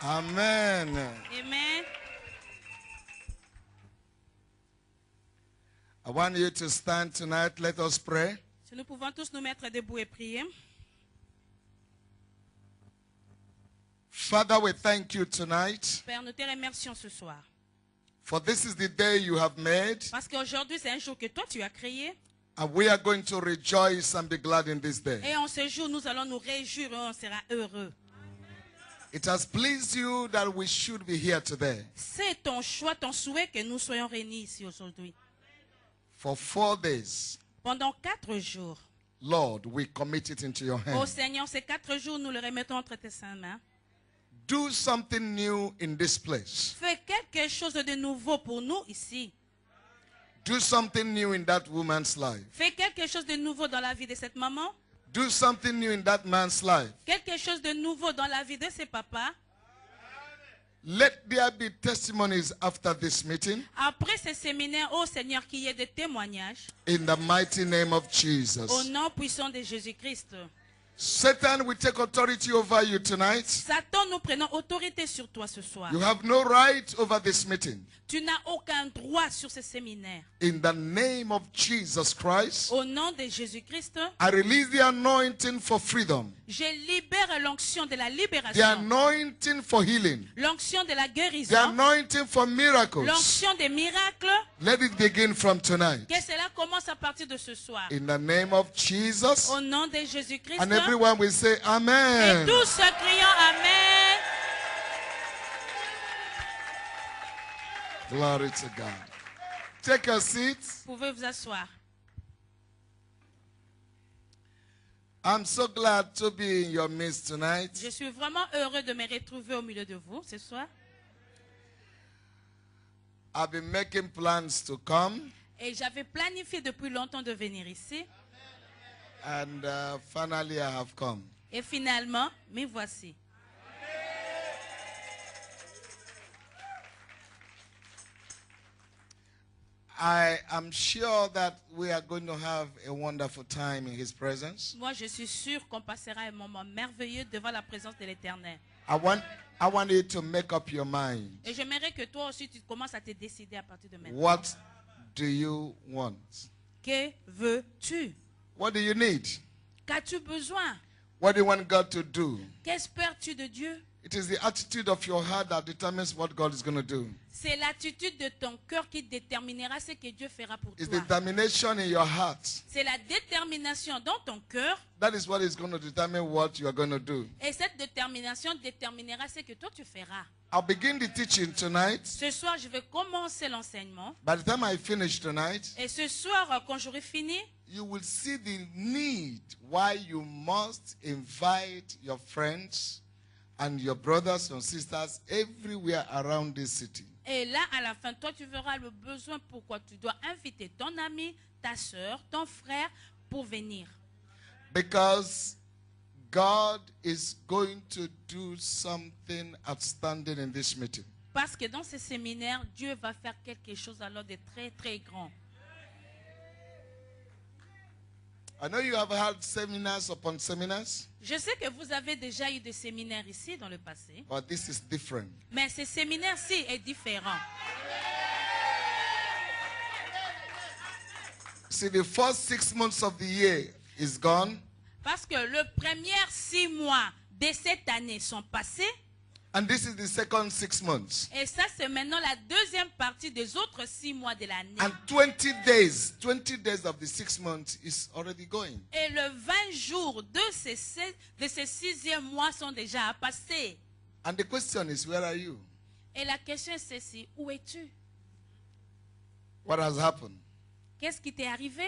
Amen. Amen. I want you to stand tonight. Let us pray. Si nous pouvons tous nous mettre debout et prier. Father, we thank you tonight. Père, nous te remercions ce soir. For this is the day you have made. Parce qu'aujourd'hui, c'est un jour que toi, tu as créé. And we are going to rejoice and be glad in this day. Et en ce jour, nous allons nous réjouir et on sera heureux. It has pleased you that we should be here today. C'est ton choix, ton souhait que nous soyons réunis ici aujourd'hui. For 4 days, Pendant 4 jours. Lord, we commit it into your Ô hands. Seigneur, ces 4 jours, nous le remettons entre tes saintes mains. Do something new in this place. Fais quelque chose de nouveau pour nous ici. Do something new in that woman's life. Fais quelque chose de nouveau dans la vie de cette maman. Do something new in that man's life. Quelque chose de nouveau dans la vie de ses papas. Let there be testimonies after this meeting. Après ce séminaire, ô Seigneur, qu'il y ait des témoignages. In the mighty name of Au Jesus. nom puissant de Jésus-Christ. Satan will take authority over you tonight. Satan, nous prenons autorité sur toi ce soir. You have no right over this meeting. Tu n'as aucun droit sur ce séminaire. In the name of Jesus Christ, Au nom de Jésus-Christ, I release the anointing for freedom. je libère l'onction de la The libération. anointing for healing. L'onction de la The guérison. anointing for miracles. L'onction des miracles. Let it begin from tonight. Que cela commence à partir de ce soir. In the name of Jesus. Au nom de Jésus-Christ. And everyone will say Et Amen. tous criant Amen. Glory to God. Take a seat. Vous pouvez vous asseoir. I'm so glad to be in your midst tonight. Je suis vraiment heureux de me retrouver au milieu de vous ce soir. I've been making plans to come, Et j'avais planifié depuis longtemps de venir ici. and finally I have come. Et finalement, me voici. I am sure that we are going to have a wonderful time in His presence. Moi, je suis sûre qu'on passera un moment merveilleux devant la présence de l'Éternel. I want you to make up your mind. Et j'aimerais que toi aussi, tu commences à te décider à partir de maintenant. What do you want? Que veux-tu? What do you need? Qu'as-tu besoin? What do you want God to do? Qu'espères-tu de Dieu? It is the attitude of your heart that determines what God is going to do. C'est l'attitude de ton cœur qui déterminera ce que Dieu fera pour It's toi. determination in your heart. C'est la détermination dans ton cœur. That is what is going to determine what you are going to do. Et cette détermination déterminera ce que toi tu feras. I'll begin the teaching tonight. Ce soir, je vais commencer l'enseignement. By the time I finish tonight, Et ce soir, quand j'aurai fini, you will see the need why you must invite your friends and your brothers and sisters everywhere around this city. et là, à la fin, toi, tu verras le besoin pourquoi tu dois inviter ton ami, ta soeur, ton frère pour venir. Because God is going to do something outstanding in this meeting. Parce que dans ce séminaire, Dieu va faire quelque chose alors de très, très grand. I know you have had seminars upon seminars, Je sais que vous avez déjà eu des séminaires ici dans le passé, but this is different. mais ce séminaire-ci est différent. See, the first 6 months of the year is gone, Parce que les premiers 6 mois de cette année sont passés, and this is the second 6 months. et ça, c'est maintenant la deuxième partie des autres 6 mois de l'année. And 20 days of the 6 months is already going. Et le 20 jours de ces 6e mois sont déjà passés. And the question is, where are you? Et la question est ceci, où es-tu? What has happened? Qu'est-ce qui t'est arrivé?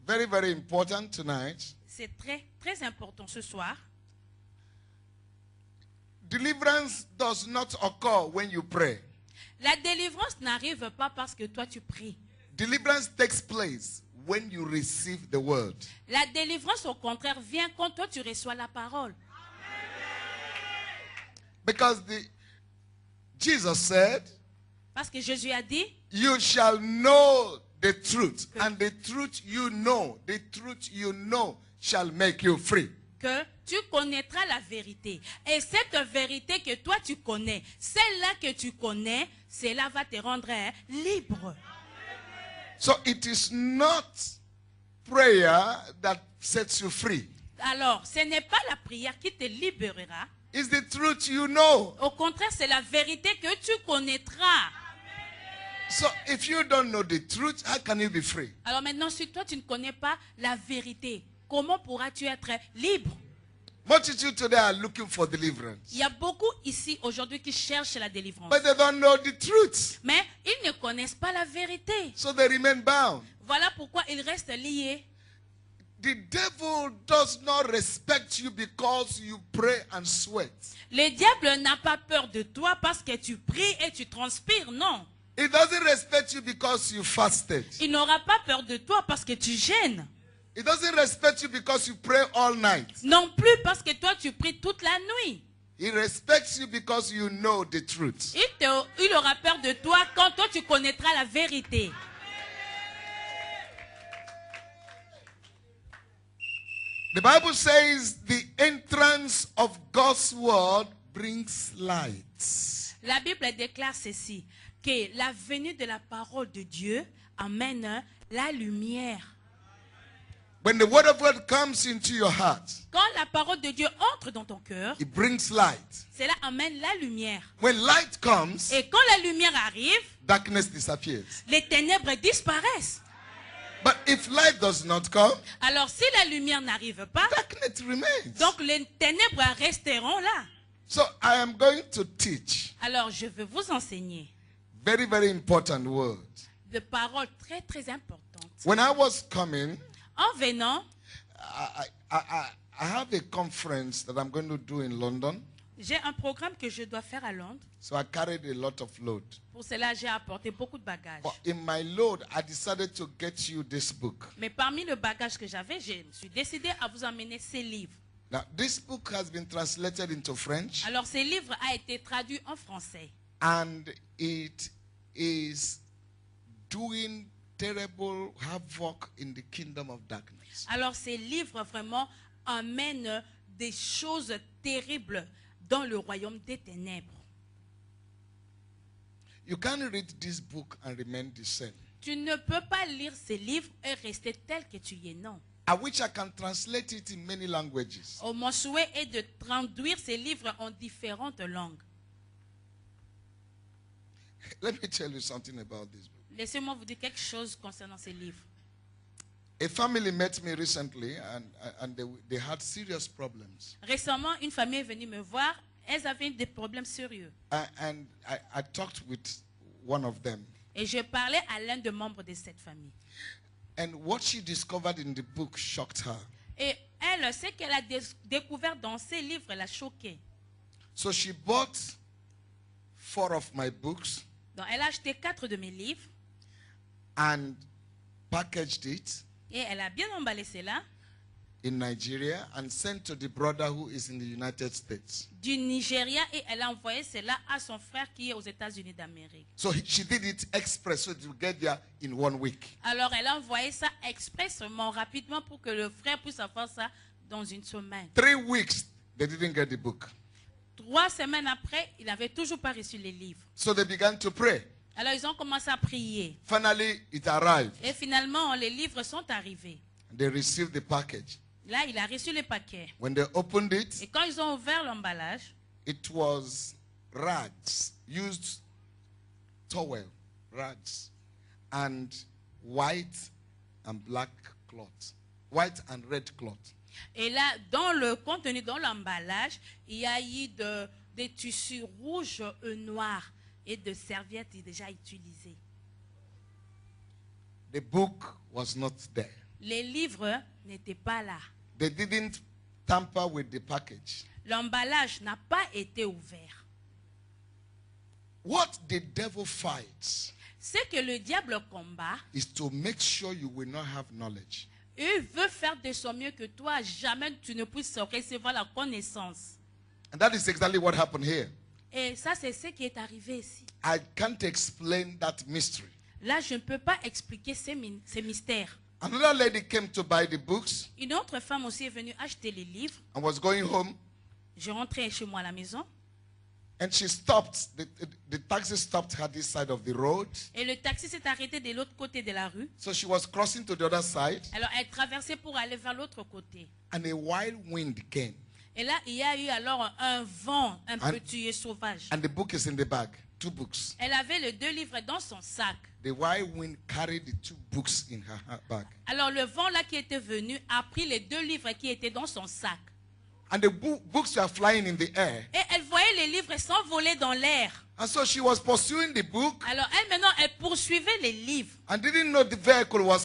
Very, very important tonight. C'est très, très important ce soir. Deliverance does not occur when you pray. La délivrance n'arrive pas parce que toi tu pries. Deliverance takes place when you receive the word. La délivrance, au contraire, vient quand toi tu reçois la parole. Because Jesus said, Parce que Jésus a dit, you shall know the truth, and the truth you know shall make you free. que tu connaîtras la vérité. Et cette vérité que toi tu connais, celle-là que tu connais, cela va te rendre libre. So it is not prayer that sets you free. Alors, ce n'est pas la prière qui te libérera. It's the truth you know. Au contraire, c'est la vérité que tu connaîtras. So if you don't know the truth, how can you be free? Alors maintenant, si toi tu ne connais pas la vérité, comment pourras-tu être libre? Multitude today are looking for deliverance, Il y a beaucoup ici aujourd'hui qui cherchent la délivrance. but they don't know the truth. Mais ils ne connaissent pas la vérité. So they remain bound. Voilà pourquoi ils restent liés. The devil does not respect you because you pray and sweat. Le diable n'a pas peur de toi parce que tu pries et tu transpires, non. He doesn't respect you because you fasted. Il n'aura pas peur de toi parce que tu gênes. He doesn't respect you because you pray all night. Non plus parce que toi tu pries toute la nuit. He respects you because you know the truth. Il aura peur de toi quand toi tu connaîtras la vérité. The Bible says the entrance of God's word brings light. La Bible déclare ceci, que la venue de la parole de Dieu amène la lumière. When the word of God comes into your heart, Quand la parole de Dieu entre dans ton cœur, it brings light. cela amène la lumière. When light comes, Et quand la lumière arrive, darkness disappears. les ténèbres disparaissent. But if light does not come, Alors si la lumière n'arrive pas, darkness remains. donc les ténèbres resteront là. So I am going to teach Alors je veux vous enseigner very, very important word. des paroles très très importantes. When I was coming, En venant, I have a conference that I'm going to do in London. j'ai un programme que je dois faire à Londres. So I carried a lot of load. Pour cela, j'ai apporté beaucoup de bagages. But in my load, I decided to get you this book. Mais parmi le bagage que j'avais, je me suis décidé à vous emmener ces livres. Now, this book has been translated into French, Alors, ces livres a été traduit en français. and it is doing terrible havoc in the kingdom of darkness. Alors, ces livres vraiment amènent des choses terribles dans le royaume des ténèbres. You can't read this book and remain the same. Tu ne peux pas lire ces livres et rester tel que tu y es, non. I wish I can translate it in many languages. Oh, mon souhait est de traduire ces livres en différentes langues. Let me tell you something about this book. Laissez-moi vous dire quelque chose concernant ces livres. A family met me recently, and they had serious problems. Récemment, une famille est venue me voir. Elles avaient des problèmes sérieux. And I talked with one of them. Et je parlais à l'un des membres de cette famille. And what she discovered in the book shocked her. Et elle, ce qu'elle a découvert dans ces livres l'a choquée. So she bought 4 of my books Donc, elle a acheté 4 de mes livres and packaged it et elle a bien emballé cela in Nigeria and sent to the brother who is in the United States. du Nigeria et elle a envoyé cela à son frère qui est aux États-Unis d'Amérique. So she did it express so it will get there in 1 week. Alors, elle a envoyé ça expressément, rapidement, pour que le frère puisse avoir ça dans une semaine. 3 weeks, they didn't get the book. 3 semaines après, il n'avait toujours pas reçu les livres. So they began to pray. Alors, ils ont commencé à prier. Finally, it arrived. Et finalement, les livres sont arrivés. They received the package. Là, il a reçu les paquets. When they opened Et it, quand ils ont ouvert l'emballage, it was rags, used towel, rags, and white and black cloth, white and red cloth. et là, dans le contenu, dans l'emballage, il y a eu des tissus rouges et noirs et de serviettes déjà utilisées. The book was not there. Les livres n'étaient pas là. They didn't tamper with the package. L'emballage n'a pas été ouvert. What the devil fights Ce que le diable combat, is to make sure you will not have knowledge. il veut faire de son mieux que toi, jamais tu ne puisses recevoir la connaissance. And that is exactly what happened here. Et ça, c'est ce qui est arrivé ici. I can't explain that mystery. Là, je ne peux pas expliquer ces mystères. Another lady came to buy the books Une autre femme aussi est venue acheter les livres. and was going home. Je rentrais chez moi à la maison. And she stopped. The taxi stopped her this side of the road. Et le taxi s'est arrêté de l'autre côté de la rue. So she was crossing to the other side. Alors elle traversait pour aller vers l'autre côté. And a wild wind came. Et là, il y a eu alors un vent un peu tué sauvage. And the book is in the bag. 2 books. Elle avait les 2 livres dans son sac. The wild wind carried the 2 books in her bag. Alors le vent là qui était venu a pris les 2 livres qui étaient dans son sac. And the books were flying in the air. Et elle voyait les livres s'envoler dans l'air. And so she was pursuing the book Alors elle maintenant, elle poursuivait les livres. and didn't know the vehicle was